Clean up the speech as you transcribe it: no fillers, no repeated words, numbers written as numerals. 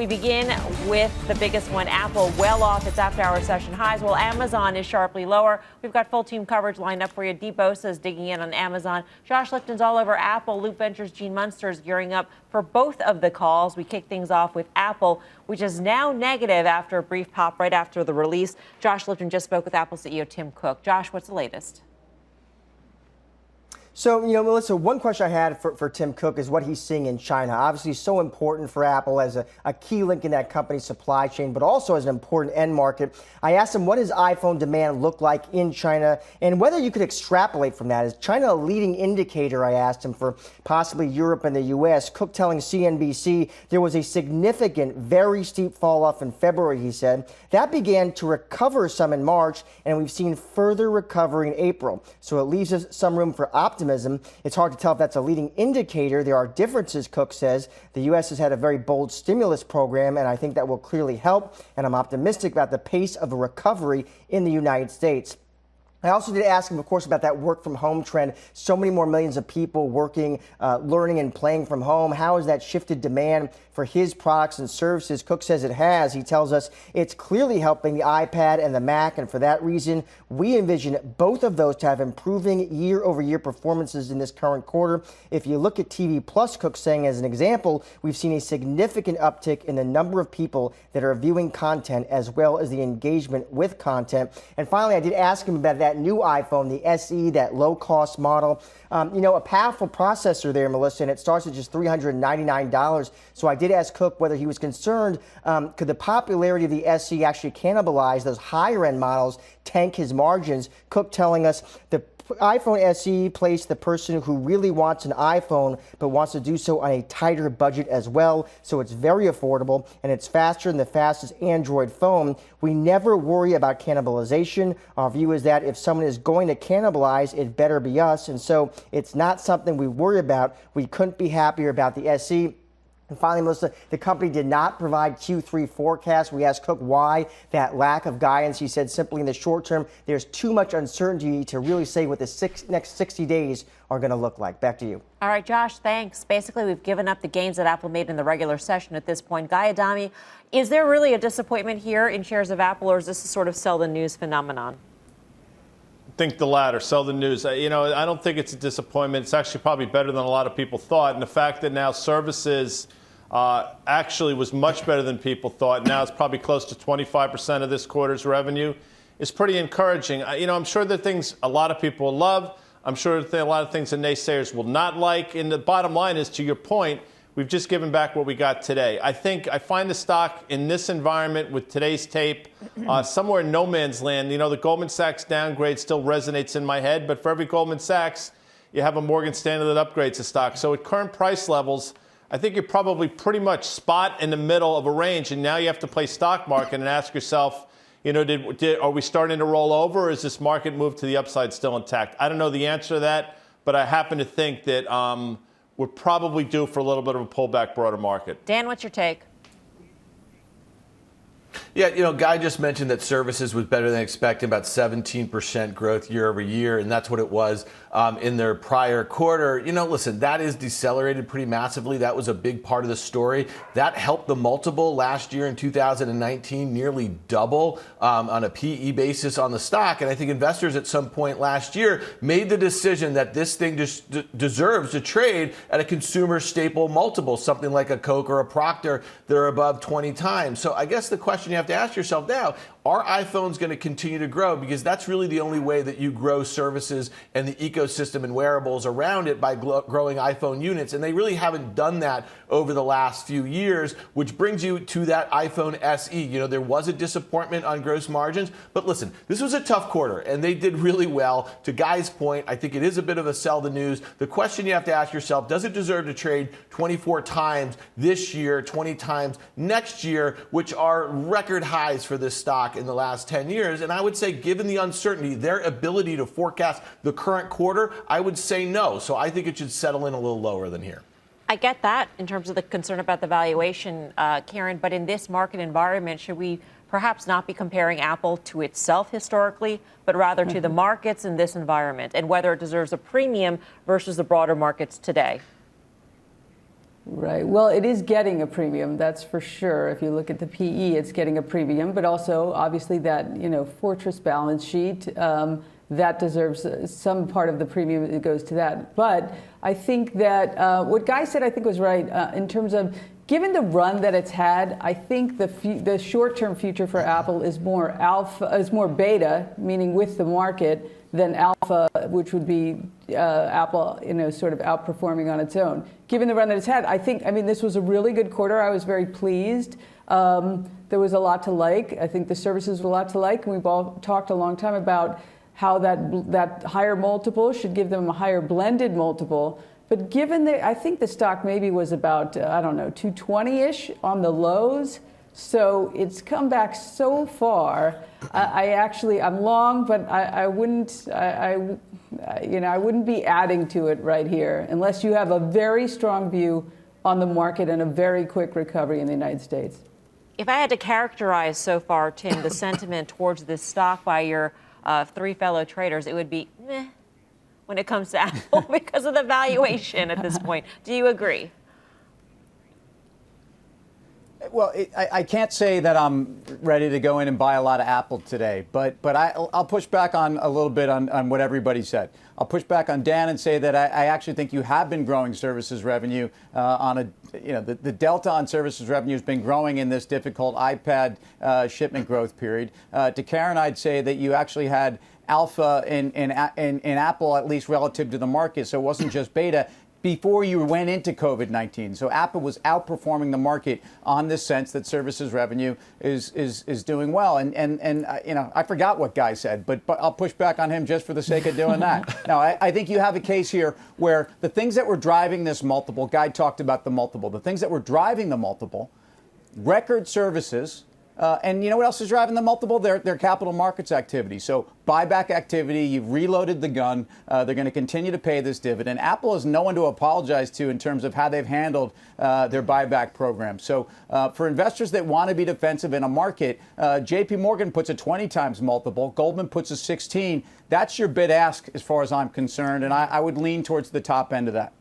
we begin with the biggest one, Apple, well off its after-hour session highs, while Amazon is sharply lower. We've got full team coverage lined up for you. Dee Bosa is digging in on Amazon. Josh Lipton's all over Apple. Loop Ventures' Gene Munster is gearing up for both of the calls. We kick things off with Apple, which is now negative after a brief pop right after the release. Josh Lipton just spoke with Apple CEO Tim Cook. Josh, what's the latest? So, Melissa, one question I had for Tim Cook is what he's seeing in China. Obviously, so important for Apple as a key link in that company's supply chain, but also as an important end market. I asked him what his iPhone demand looked like in China and whether you could extrapolate from that. Is China a leading indicator, I asked him, for possibly Europe and the U.S.? Cook telling CNBC there was a significant, very steep fall off in February, he said. That began to recover some in March, and we've seen further recovery in April. So it leaves us some room for optimism. It's hard to tell if that's a leading indicator. There are differences, Cook says. The U.S. has had a very bold stimulus program, and I think that will clearly help. And I'm optimistic about the pace of the recovery in the United States. I also did ask him, of course, about that work from home trend. So many more millions of people working, learning and playing from home. How has that shifted demand for his products and services? Cook says it has. He tells us it's clearly helping the iPad and the Mac. And for that reason, we envision both of those to have improving year-over-year performances in this current quarter. If you look at TV Plus, Cook saying as an example, we've seen a significant uptick in the number of people that are viewing content as well as the engagement with content. And finally, I did ask him about that new iPhone, the SE, that low-cost model. A powerful processor there, Melissa, and it starts at just $399. So I did ask Cook whether he was concerned, could the popularity of the SE actually cannibalize those higher-end models, tank his margins? Cook telling us the iPhone SE plays the person who really wants an iPhone but wants to do so on a tighter budget as well. So it's very affordable and it's faster than the fastest Android phone. We never worry about cannibalization. Our view is that if someone is going to cannibalize, it better be us. And so it's not something we worry about. We couldn't be happier about the SE. And finally, Melissa, the company did not provide Q3 forecast. We asked Cook why that lack of guidance. He said simply in the short term, there's too much uncertainty to really say what the next 60 days are going to look like. Back to you. All right, Josh, thanks. Basically, we've given up the gains that Apple made in the regular session at this point. Guy Adami, is there really a disappointment here in shares of Apple, or is this a sort of sell the news phenomenon? I think the latter, sell the news. I don't think it's a disappointment. It's actually probably better than a lot of people thought. And the fact that now services actually was much better than people thought. Now it's probably close to 25% of this quarter's revenue. Is pretty encouraging. I'm sure there are things a lot of people will love. I'm sure there are a lot of things that naysayers will not like. And the bottom line is, to your point, we've just given back what we got today. I find the stock in this environment with today's tape somewhere in no man's land. The Goldman Sachs downgrade still resonates in my head. But for every Goldman Sachs, you have a Morgan Stanley that upgrades the stock. So at current price levels, I think you're probably pretty much spot in the middle of a range, and now you have to play stock market and ask yourself, are we starting to roll over, or is this market move to the upside still intact? I don't know the answer to that, but I happen to think that we're probably due for a little bit of a pullback broader market. Dan, what's your take? Yeah, Guy just mentioned that services was better than expected, about 17% growth year over year, and that's what it was in their prior quarter. Listen, that is decelerated pretty massively. That was a big part of the story. That helped the multiple last year in 2019 nearly double on a PE basis on the stock. And I think investors at some point last year made the decision that this thing just deserves to trade at a consumer staple multiple, something like a Coke or a Procter. They're above 20 times. So I guess the question you have to ask yourself now, are iPhones going to continue to grow? Because that's really the only way that you grow services and the ecosystem and wearables around it, by growing iPhone units. And they really haven't done that over the last few years, which brings you to that iPhone SE. There was a disappointment on gross margins. But listen, this was a tough quarter, and they did really well. To Guy's point, I think it is a bit of a sell the news. The question you have to ask yourself, does it deserve to trade 24 times this year, 20 times next year, which are record highs for this stock in the last 10 years? And I would say, given the uncertainty, their ability to forecast the current quarter, I would say no. So I think it should settle in a little lower than here. I get that in terms of the concern about the valuation, Karen, but in this market environment, should we perhaps not be comparing Apple to itself historically, but rather to the markets in this environment, and whether it deserves a premium versus the broader markets today? Right. Well, it is getting a premium, that's for sure. If you look at the PE, it's getting a premium, but also obviously that, fortress balance sheet, that deserves some part of the premium that goes to that. But I think that what Guy said, I think was right in terms of given the run that it's had. I think the short-term future for Apple is more beta, meaning with the market, than alpha, which would be Apple, sort of outperforming on its own. Given the run that it's had, this was a really good quarter. I was very pleased. There was a lot to like. I think the services were a lot to like, and we've all talked a long time about how that higher multiple should give them a higher blended multiple. But given I think the stock maybe was about, 220-ish on the lows. So it's come back so far. I'm long, but I wouldn't be adding to it right here unless you have a very strong view on the market and a very quick recovery in the United States. If I had to characterize so far, Tim, the sentiment towards this stock by your three fellow traders, it would be meh when it comes to Apple because of the valuation at this point. Do you agree? Well, I can't say that I'm ready to go in and buy a lot of Apple today, but I'll push back on a little bit on what everybody said. I'll push back on Dan and say that I actually think you have been growing services revenue the delta on services revenue has been growing in this difficult iPad shipment growth period. To Karen, I'd say that you actually had alpha in Apple, at least relative to the market, so it wasn't just beta, before you went into COVID-19. So Apple was outperforming the market on this sense that services revenue is doing well. And I forgot what Guy said, but I'll push back on him just for the sake of doing that. Now, I think you have a case here where the things that were driving this multiple, Guy talked about the multiple, the things that were driving the multiple, record services, and you know what else is driving the multiple? Their capital markets activity. So buyback activity, you've reloaded the gun. They're going to continue to pay this dividend. Apple has no one to apologize to in terms of how they've handled their buyback program. So for investors that want to be defensive in a market, JP Morgan puts a 20 times multiple. Goldman puts a 16. That's your bid ask as far as I'm concerned. And I would lean towards the top end of that.